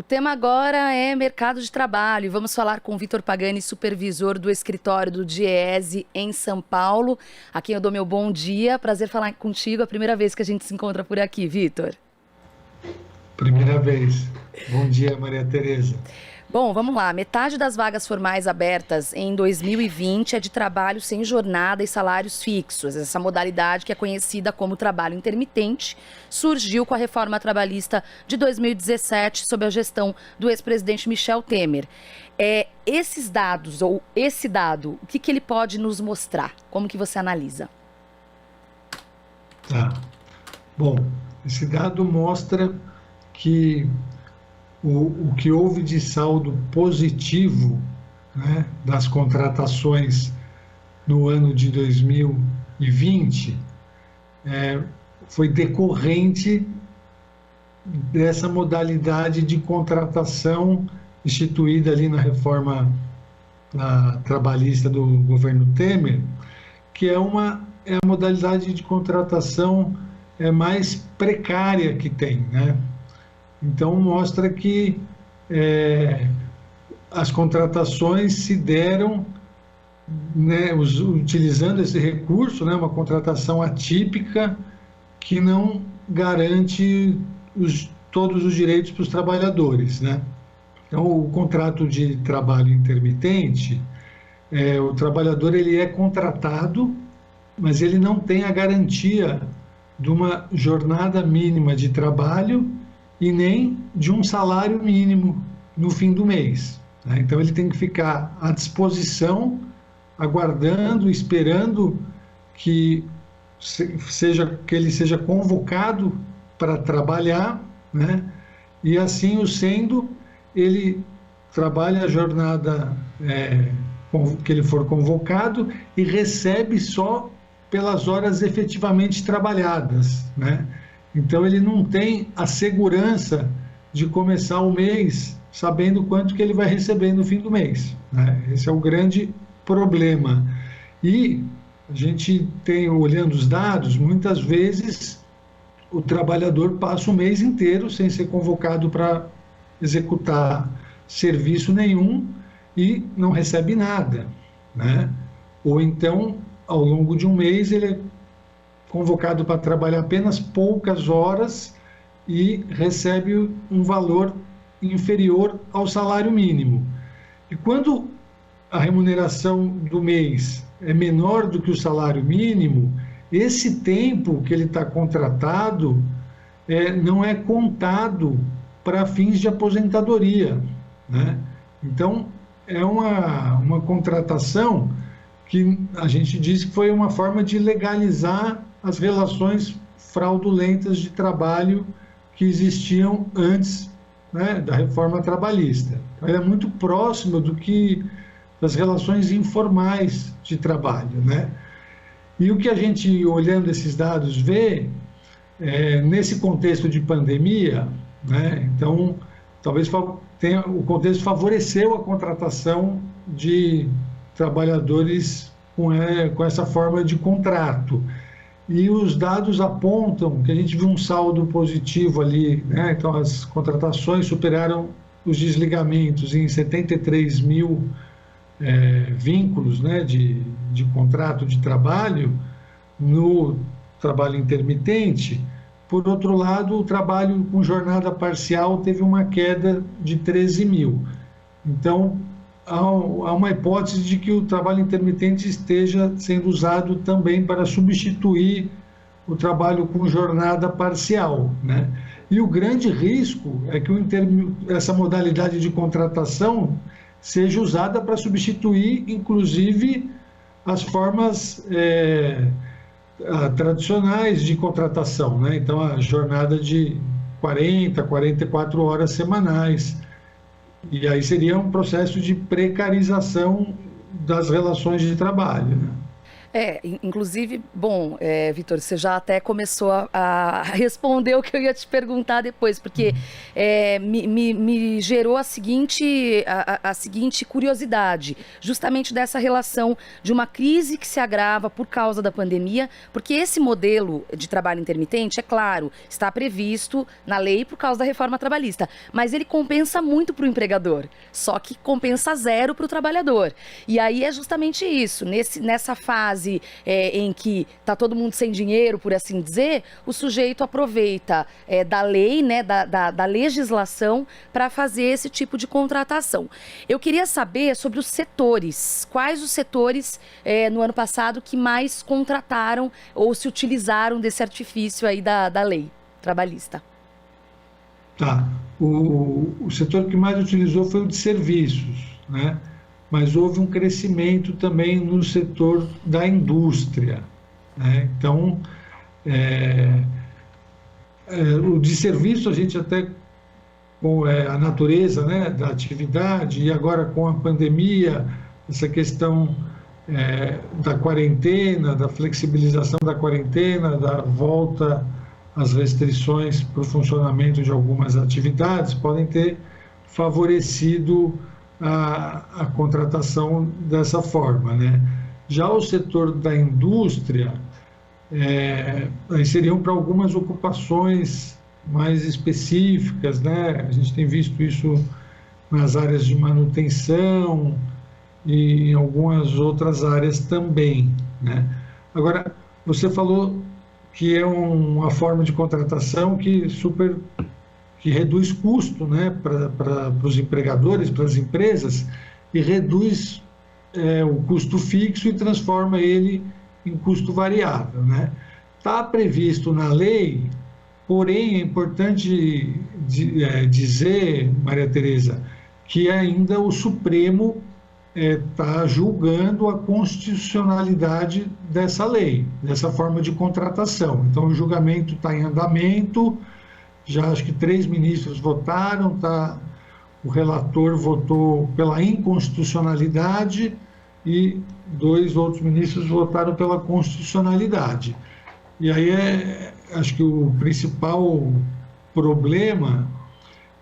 O tema agora é mercado de trabalho. Vamos falar com o Vitor Pagani, supervisor do escritório do DIEESE em São Paulo, a quem eu dou meu bom dia. Prazer falar contigo, é a primeira vez que a gente se encontra por aqui, Vitor. Primeira vez. Bom dia, Maria Tereza. Bom, vamos lá. Metade das vagas formais abertas em 2020 é de trabalho sem jornada e salários fixos. Essa modalidade, que é conhecida como trabalho intermitente, surgiu com a reforma trabalhista de 2017, sob a gestão do ex-presidente Michel Temer. Esses dados, ou esse dado, o que ele pode nos mostrar? Como que você analisa? Tá. Bom, esse dado mostra que o que houve de saldo positivo, né, das contratações no ano de 2020 foi decorrente dessa modalidade de contratação instituída ali na reforma trabalhista do governo Temer, que é a modalidade de contratação mais precária que tem, né? Então, mostra que as contratações se deram, né, utilizando esse recurso, né, uma contratação atípica que não garante todos os direitos para os trabalhadores, né? Então, o contrato de trabalho intermitente, o trabalhador ele é contratado, mas ele não tem a garantia de uma jornada mínima de trabalho e nem de um salário mínimo no fim do mês, né? Então, ele tem que ficar à disposição, aguardando, esperando que ele seja convocado para trabalhar, né? E assim o sendo, ele trabalha a jornada que ele for convocado e recebe só pelas horas efetivamente trabalhadas, né? Então, ele não tem a segurança de começar o mês sabendo quanto que ele vai receber no fim do mês, né? Esse é o grande problema. E a gente tem, olhando os dados, muitas vezes o trabalhador passa o mês inteiro sem ser convocado para executar serviço nenhum e não recebe nada, né? Ou então, ao longo de um mês, ele é convocado para trabalhar apenas poucas horas e recebe um valor inferior ao salário mínimo. E quando a remuneração do mês é menor do que o salário mínimo, esse tempo que ele está contratado não é contado para fins de aposentadoria, né? Então, é uma contratação que a gente diz que foi uma forma de legalizar as relações fraudulentas de trabalho que existiam antes, né, da reforma trabalhista. Então, ela é muito próxima das relações informais de trabalho, né? E o que a gente, olhando esses dados, vê, nesse contexto de pandemia, né, então, talvez o contexto favoreceu a contratação de trabalhadores com essa forma de contrato. E os dados apontam que a gente viu um saldo positivo ali, né? Então, as contratações superaram os desligamentos em 73 mil vínculos, né, de contrato de trabalho no trabalho intermitente. Por outro lado, o trabalho com jornada parcial teve uma queda de 13 mil. Então, há uma hipótese de que o trabalho intermitente esteja sendo usado também para substituir o trabalho com jornada parcial, né? E o grande risco é que essa modalidade de contratação seja usada para substituir, inclusive, as formas tradicionais de contratação, né? Então, a jornada de 40, 44 horas semanais. E aí seria um processo de precarização das relações de trabalho, né? Inclusive, bom, Vitor, você já até começou a responder o que eu ia te perguntar depois, porque me gerou a seguinte curiosidade, justamente dessa relação de uma crise que se agrava por causa da pandemia, porque esse modelo de trabalho intermitente, é claro, está previsto na lei por causa da reforma trabalhista, mas ele compensa muito para o empregador, só que compensa zero para o trabalhador. E aí é justamente isso, nessa fase em que está todo mundo sem dinheiro, por assim dizer, o sujeito aproveita da lei, né, da legislação para fazer esse tipo de contratação. Eu queria saber sobre os setores. Quais os setores no ano passado que mais contrataram ou se utilizaram desse artifício aí da lei trabalhista? Tá. O setor que mais utilizou foi o de serviços, né? Mas houve um crescimento também no setor da indústria, né? Então, o de serviço, a gente até, com a natureza, né, da atividade, e agora com a pandemia, essa questão da quarentena, da flexibilização da quarentena, da volta às restrições para o funcionamento de algumas atividades, podem ter favorecido a contratação dessa forma, né? Já o setor da indústria aí seriam para algumas ocupações mais específicas, né? A gente tem visto isso nas áreas de manutenção e em algumas outras áreas também, né? Agora, você falou que é uma forma de contratação que reduz custo, né, para os empregadores, para as empresas, e reduz o custo fixo e transforma ele em custo variável, né? Está previsto na lei, porém é importante dizer, Maria Tereza, que ainda o Supremo está julgando a constitucionalidade dessa lei, dessa forma de contratação. Então o julgamento está em andamento. Já acho que 3 ministros votaram, o relator votou pela inconstitucionalidade e 2 outros ministros votaram pela constitucionalidade. E aí acho que o principal problema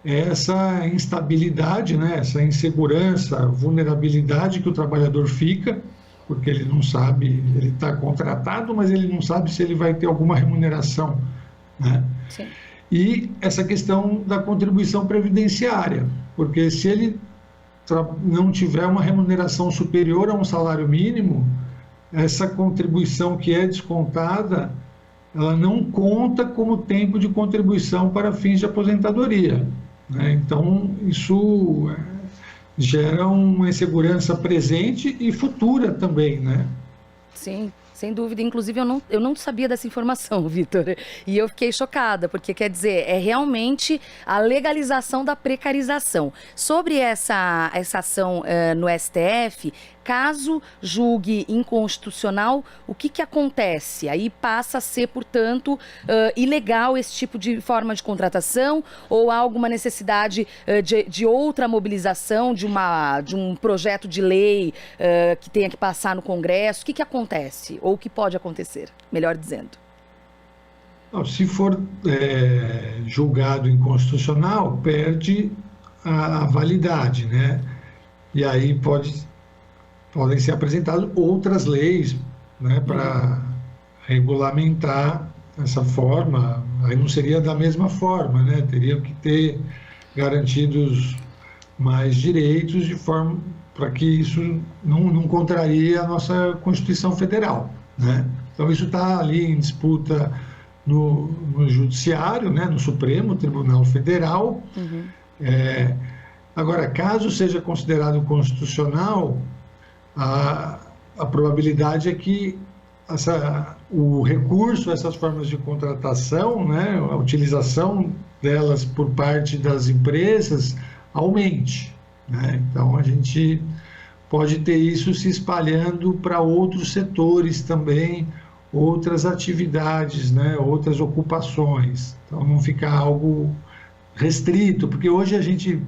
é essa instabilidade, né, essa insegurança, vulnerabilidade que o trabalhador fica, porque ele não sabe, ele está contratado, mas ele não sabe se ele vai ter alguma remuneração, né? Sim. E essa questão da contribuição previdenciária, porque se ele não tiver uma remuneração superior a um salário mínimo, essa contribuição que é descontada, ela não conta como tempo de contribuição para fins de aposentadoria, né? Então, isso gera uma insegurança presente e futura também, né? Sim. Sem dúvida, inclusive eu não sabia dessa informação, Vitor, e eu fiquei chocada, porque quer dizer, é realmente a legalização da precarização. Sobre essa ação no STF, caso julgue inconstitucional, o que acontece? Aí passa a ser, portanto, ilegal esse tipo de forma de contratação, ou há alguma necessidade de outra mobilização, de um projeto de lei que tenha que passar no Congresso? O que acontece? Ou o que pode acontecer, melhor dizendo? Não, se for julgado inconstitucional, perde a validade, né? E aí podem ser apresentadas outras leis, né, para regulamentar essa forma. Aí não seria da mesma forma, né? Teria que ter garantidos mais direitos de forma para que isso não contraria a nossa Constituição Federal, né? Então isso está ali em disputa no Judiciário, né, no Supremo Tribunal Federal. Uhum. Agora, caso seja considerado constitucional, a probabilidade é que o recurso a essas formas de contratação, né, a utilização delas por parte das empresas aumente, né? Então, a gente pode ter isso se espalhando para outros setores também, outras atividades, né, outras ocupações. Então, não ficar algo restrito, porque hoje a gente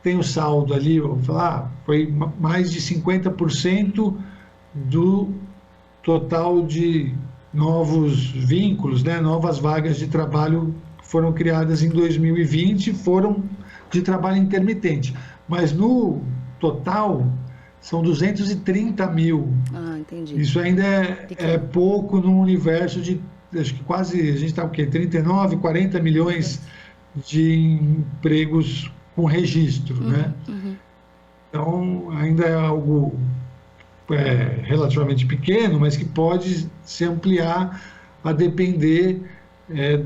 tem o saldo ali, vou falar, foi mais de 50% total de novos vínculos, né, novas vagas de trabalho que foram criadas em 2020 foram de trabalho intermitente. Mas no total são 230 mil. Ah, entendi. Isso ainda é pouco no universo de, acho que quase, a gente está o quê? 39, 40 milhões de empregos com registro, né? Então, ainda é algo relativamente pequeno, mas que pode se ampliar a depender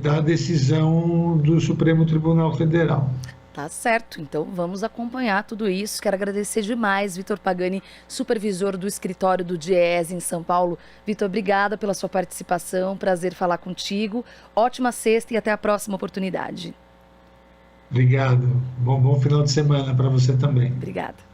da decisão do Supremo Tribunal Federal. Tá certo, então vamos acompanhar tudo isso. Quero agradecer demais, Vitor Pagani, supervisor do escritório do Diese em São Paulo. Vitor, obrigada pela sua participação, prazer falar contigo. Ótima sexta e até a próxima oportunidade. Obrigado. Bom final de semana para você também. Obrigada.